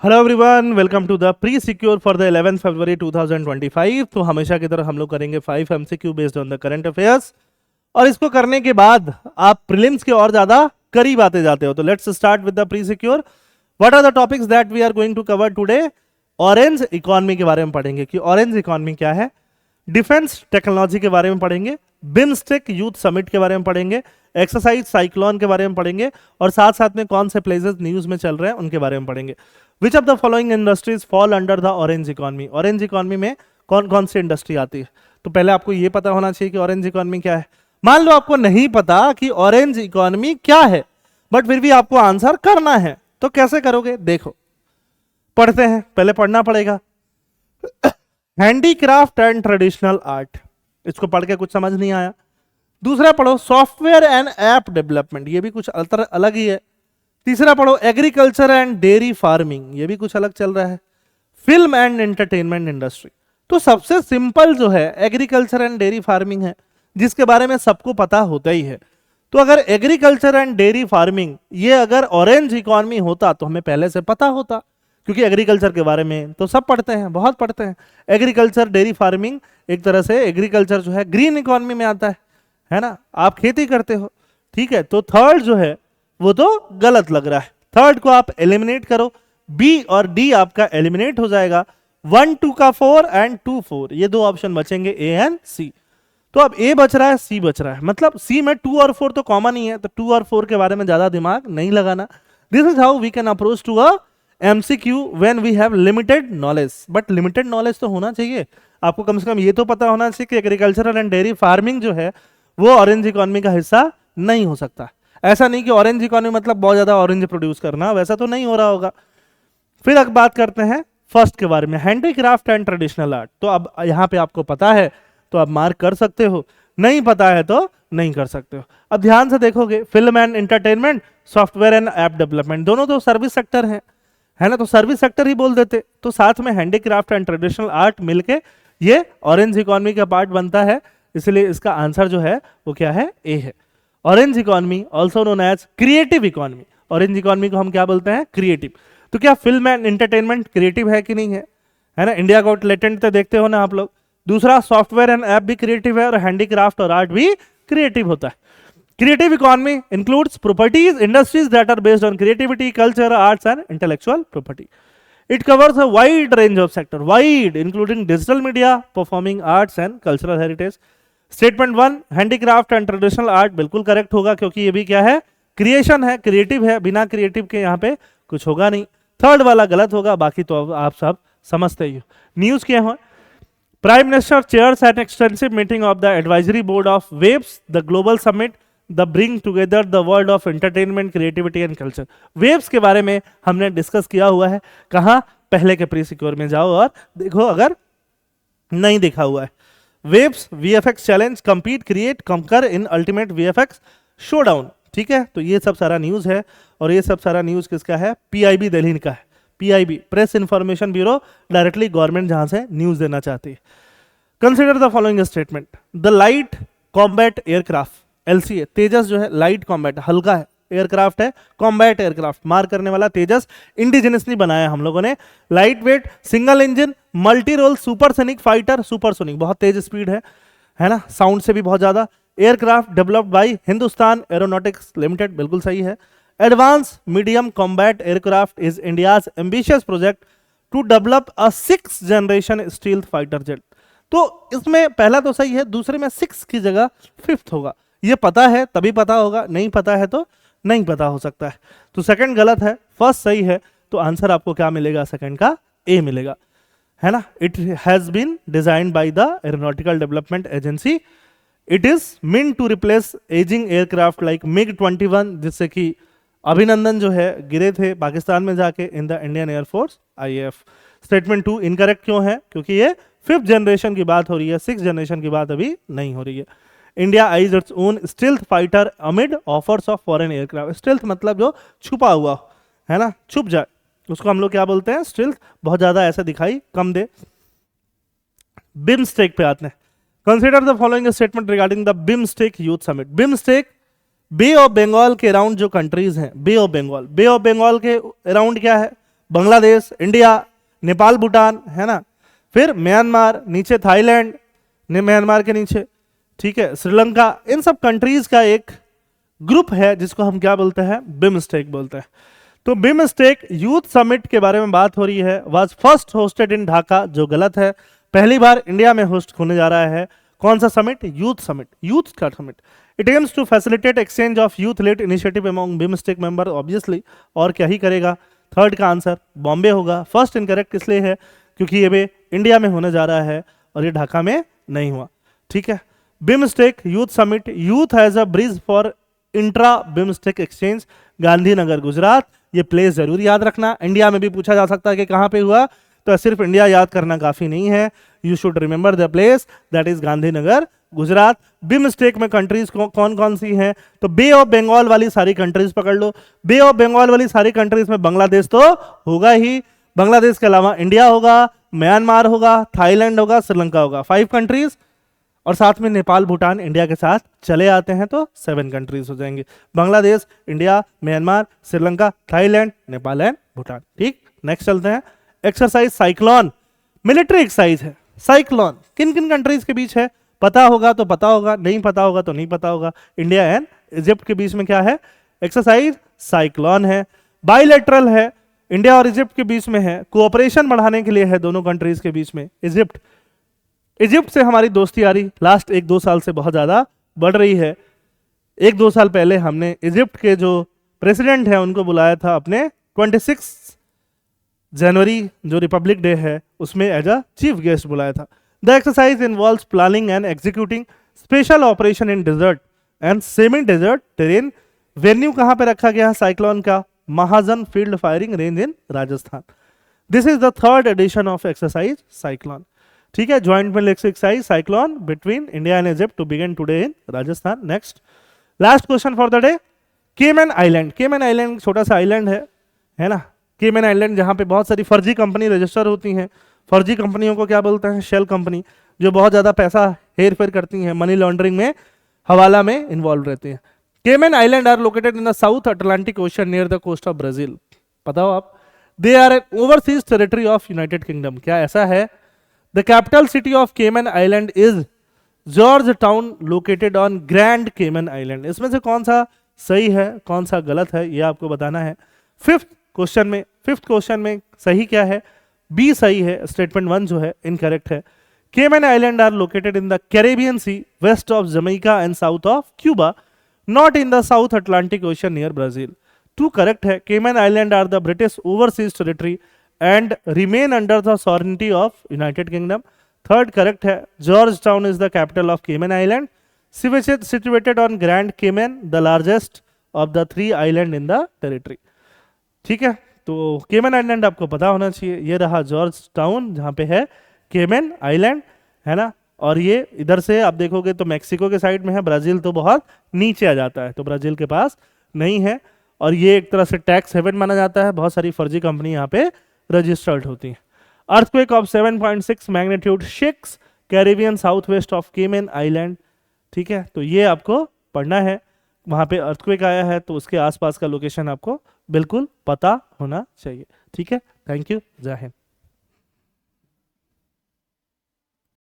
Hello everyone, welcome to the pre secure for the 11 फरवरी 2025। तो हमेशा की तरह हम लोग करेंगे 5 MCQ based on the current affairs, और इसको करने के बाद आप प्रीलिम्स के और ज्यादा करीब आते जाते हो। तो let's start with the pre secure. What are the topics that we are going to cover today? Orange economy के बारे में पढ़ेंगे कि ऑरेंज इकोनॉमी क्या है, डिफेंस टेक्नोलॉजी के बारे में पढ़ेंगे, बिम्स्टेक यूथ समिट के बारे में पढ़ेंगे, एक्सरसाइज साइक्लोन के बारे में पढ़ेंगे, और साथ साथ में कौन से प्लेसेस न्यूज में चल रहे हैं उनके बारे में पढ़ेंगे। Which of the following industries fall under the orange economy? Orange economy में कौन कौन सी इंडस्ट्री आती है? तो पहले आपको यह पता होना चाहिए कि ऑरेंज इकोनॉमी क्या है। मान लो आपको नहीं पता कि ऑरेंज इकोनॉमी क्या है, बट फिर भी आपको आंसर करना है, तो कैसे करोगे? देखो, पढ़ते हैं। पहले पढ़ना पड़ेगा हैंडीक्राफ्ट एंड ट्रेडिशनल आर्ट, इसको पढ़ के कुछ समझ नहीं आया। दूसरा पढ़ो सॉफ्टवेयर एंड ऐप डेवलपमेंट, ये भी कुछ अलग ही है। तीसरा पढ़ो एग्रीकल्चर एंड डेयरी फार्मिंग, ये भी कुछ अलग चल रहा है। फिल्म एंड एंटरटेनमेंट इंडस्ट्री, तो सबसे सिंपल जो है एग्रीकल्चर एंड डेयरी फार्मिंग है, जिसके बारे में सबको पता होता ही है। तो अगर एग्रीकल्चर एंड डेयरी फार्मिंग ये अगर ऑरेंज इकोनॉमी होता तो हमें पहले से पता होता, क्योंकि एग्रीकल्चर के बारे में तो सब पढ़ते हैं, बहुत पढ़ते हैं। एग्रीकल्चर डेयरी फार्मिंग एक तरह से एग्रीकल्चर जो है ग्रीन इकोनॉमी में आता है ना, आप खेती करते हो, ठीक है। तो थर्ड जो है वो तो गलत लग रहा है, थर्ड को आप एलिमिनेट करो, बी और डी आपका एलिमिनेट हो जाएगा। 1 2 का 4 एंड 2 4, ये दो ऑप्शन बचेंगे, ए एंड सी। तो अब ए बच रहा है, सी बच रहा है, मतलब सी में 2 और 4 तो कॉमन ही है, तो 2 और 4 के बारे में ज्यादा दिमाग नहीं लगाना। This is how we can approach to a MCQ when we have limited knowledge. But limited knowledge तो होना चाहिए आपको, कम से कम ये तो पता होना चाहिए कि एग्रीकल्चर एंड डेयरी फार्मिंग जो है वो ऑरेंज इकोनॉमी का हिस्सा नहीं हो सकता। ऐसा नहीं कि ऑरेंज इकोनॉमी मतलब बहुत ज्यादा ऑरेंज प्रोड्यूस करना, वैसा तो नहीं हो रहा होगा। फिर अब बात करते हैं फर्स्ट के बारे में, हैंडीक्राफ्ट एंड ट्रेडिशनल आर्ट। तो अब यहां पे आपको पता है तो आप मार्क कर सकते हो, नहीं पता है तो नहीं कर सकते हो। अब ध्यान से देखोगे, film and entertainment, software and app development, दोनों तो सर्विस सेक्टर है ना, तो सर्विस सेक्टर ही बोल देते। तो साथ में हैंडीक्राफ्ट एंड ट्रेडिशनल आर्ट मिलके ये ऑरेंज इकोनॉमी का पार्ट बनता है, इसलिए इसका आंसर जो है वो क्या है? ए है। Orange economy also known as creative economy, orange economy को हम क्या बोलते हैं? क्रिएटिव। तो क्या फिल्म एंड एंटरटेनमेंट क्रिएटिव है कि नहीं है ना? इंडिया गॉट टैलेंट तो देखते हो ना आप लोग। दूसरा, सॉफ्टवेयर एंड ऐप भी क्रिएटिव है, और हैंडीक्राफ्ट और आर्ट भी क्रिएटिव होता है। Creative economy includes properties industries that are based on creativity, culture, arts and intellectual property. It covers a wide range of sector, wide, including digital media, performing arts and cultural heritage. Statement 1, handicraft and traditional art बिल्कुल correct होगा, क्योंकि ये भी क्या है? Creation है, creative है, बिना क्रिएटिव के यहाँ पे कुछ होगा नहीं। थर्ड वाला गलत होगा, बाकी तो आप सब समझते ही हो। न्यूज क्या है? Prime minister chairs an extensive meeting of the advisory board of waves, the global summit the bring together the world of entertainment, creativity and culture. Waves के बारे में हमने डिस्कस किया हुआ है, कहाँ? पहले के प्री सिक्योर में जाओ और देखो अगर नहीं देखा हुआ है। Waves VFX challenge, compete, create, कंकर इन अल्टीमेट वीएफएक्स शोडाउन, ठीक है। तो ये सब सारा न्यूज है, और ये सब सारा न्यूज किसका है? पीआईबी दिल्ली का है। PIB, press information bureau, directly government जहां से न्यूज देना चाहती है। Consider the following statement, the light combat aircraft, LCA, Tejas जो है लाइट कॉम्बैट, हल्का है, एयरक्राफ्ट है, कॉम्बैट एयरक्राफ्ट, मार करने वाला तेजस इंडिजिनसली बनाया हम लोगों ने। Lightweight, single engine, multi role, supersonic fighter, supersonic बहुत तेज स्पीड है ना, साउंड से भी बहुत ज्यादा। Aircraft developed by Hindustan Aeronautics Limited, बिल्कुल सही है। Advance medium combat aircraft is India's ambitious project to develop a 6th generation stealth fighter jet. तो इसमें पहला तो सही है, दूसरे में 6 की जगह 5th होगा। ये पता है तभी पता होगा, नहीं पता है तो नहीं पता हो सकता है। तो सेकंड गलत है, फर्स्ट सही है, तो आंसर आपको क्या मिलेगा? सेकंड का ए मिलेगा, है ना। It has been designed by the Aeronautical Development Agency. It is mean to replace ageing aircraft like MiG-21, जिससे कि अभिनंदन जो है गिरे थे पाकिस्तान में जाके in the Indian air force IAF। Statement 2 incorrect क्यों है? क्योंकि ये 5th जनरेशन की बात हो रही है, 6th जनरेशन की बात अभी नहीं हो रही है। India eyes its own stealth fighter amid offers of foreign aircraft. Stealth मतलब जो छुपा हुआ है ना, छुप जाए, उसको हम लोग क्या बोलते हैं? स्टील्थ, बहुत ज्यादा ऐसा दिखाई कम दे। बिम्स्टेक पे आते हैं। Consider the following statement regarding the BIMSTEC youth summit. BIMSTEC bay of Bengal के अराउंड जो कंट्रीज हैं, बे ऑफ बंगाल के अराउंड क्या है? बांग्लादेश, इंडिया, नेपाल, भूटान, है ना, फिर म्यांमार, नीचे थाईलैंड, म्यांमार के नीचे, ठीक है, श्रीलंका, इन सब कंट्रीज का एक ग्रुप है जिसको हम क्या बोलते हैं, बिमस्टेक बोलते हैं। तो बिमस्टेक यूथ समिट के बारे में बात हो रही है, वाज फर्स्ट होस्टेड इन ढाका, जो गलत है, पहली बार इंडिया में होस्ट होने जा रहा है। कौन सा समिट, यूथ समिट, यूथ का summit. It aims to facilitate exchange of youth led initiative among BIMSTEC member, obviously, और क्या ही करेगा, थर्ड का आंसर बॉम्बे होगा। फर्स्ट इनकरेक्ट इसलिए है क्योंकि ये भी इंडिया में होने जा रहा है और ये ढाका में नहीं हुआ, ठीक है। BIMSTEC youth summit, youth has a bridge for intra BIMSTEC exchange, Gandhinagar, Gujarat. ये प्लेस जरूर याद रखना, इंडिया में भी पूछा जा सकता है कि कहाँ पे हुआ, तो सिर्फ इंडिया याद करना काफी नहीं है, you should remember the place, that is Gandhinagar, Gujarat. BIMSTEC में कंट्रीज कौन कौन सी हैं, तो बे ऑफ बंगाल वाली सारी कंट्रीज पकड़ लो। बे ऑफ बंगाल वाली सारी कंट्रीज में बांग्लादेश तो होगा ही, बांग्लादेश के अलावा इंडिया होगा, म्यांमार होगा, थाईलैंड होगा, श्रीलंका होगा, 5 कंट्रीज, और साथ में नेपाल, भूटान इंडिया के साथ चले आते हैं तो 7 कंट्रीज हो जाएंगे, Bangladesh, India, Myanmar, Sri Lanka, Thailand, Nepal and Bhutan. ठीक, नेक्स्ट चलते हैं। एक्सरसाइज साइक्लोन, मिलिट्री एक्सरसाइज है। साइक्लोन किन किन कंट्रीज के बीच है, पता होगा तो पता होगा, नहीं पता होगा तो नहीं पता होगा। इंडिया एंड इजिप्ट के बीच में क्या है, एक्सरसाइज साइक्लोन है। बाइलेटरल है, इंडिया और इजिप्ट के बीच में है, कोऑपरेशन बढ़ाने के लिए है दोनों कंट्रीज के बीच में। इजिप्ट से हमारी दोस्ती यारी लास्ट 1-2 साल से बहुत ज़्यादा बढ़ रही है। 1-2 साल पहले हमने इजिप्ट के जो प्रेसिडेंट है उनको बुलाया था अपने 26 जनवरी जो रिपब्लिक डे है उसमें एज अ चीफ गेस्ट बुलाया था। The exercise involves planning and executing special operation in desert and semi desert terrain. Venue कहाँ पे रखा गया है साइक्लोन का, Mahajan field firing range in Rajasthan. This is the 3rd edition of exercise cyclone. ठीक है, joint military exercise cyclone between India and Egypt to begin today in Rajasthan. Next last question for the day, Cayman island. Cayman island छोटा सा island है ना, केमन island जहाँ पे बहुत सारी फर्जी कंपनी रजिस्टर होती हैं। फर्जी कंपनियों को क्या बोलते हैं, शेल कंपनी, जो बहुत ज़्यादा पैसा हेर फेर करती हैं, मनी लॉन्ड्रिंग में, हवाला में इन्वॉल्व रहती हैं। Cayman island are located in the South Atlantic Ocean near the coast of Brazil. पता हो आप, they are an overseas territory of United Kingdom. क्या ऐसा है? The capital city of Cayman island is George town located on Grand Cayman island. इसमें से कौन सा सही है कौन सा गलत है ये आपको बताना है। फिफ्थ क्वेश्चन में सही क्या है, बी सही है, स्टेटमेंट 1 जो है इनकरेक्ट है। Cayman island are located in the Caribbean sea west of Jamaica and south of Cuba, not in the South Atlantic Ocean near Brazil. 2 correct है, Cayman island are the British overseas territory and remain under the sovereignty of United Kingdom. 3rd correct है, Georgetown is the capital of Cayman Island, situated on Grand Cayman, the largest of the 3 island in the territory. ठीक है, तो केमन island आपको पता होना चाहिए। ये रहा जॉर्ज टाउन जहाँ पे है केमन आइलैंड, है ना, और ये इधर से आप देखोगे तो मैक्सिको के साइड में है, ब्राजील तो बहुत नीचे आ जाता है, तो ब्राजील के पास नहीं है। और ये एक तरह से टैक्स हेवन माना जाता है, बहुत सारी फर्जी कंपनी यहाँ पे रजिस्टर्ड होती है। Earthquake of 7.6 magnitude shakes Caribbean south west of Cayman island. ठीक है, तो ये आपको पढ़ना है, वहाँ पे अर्थक्वेक आया है तो उसके आसपास का लोकेशन आपको बिल्कुल पता होना चाहिए। ठीक है, थैंक यू, जय हिंद।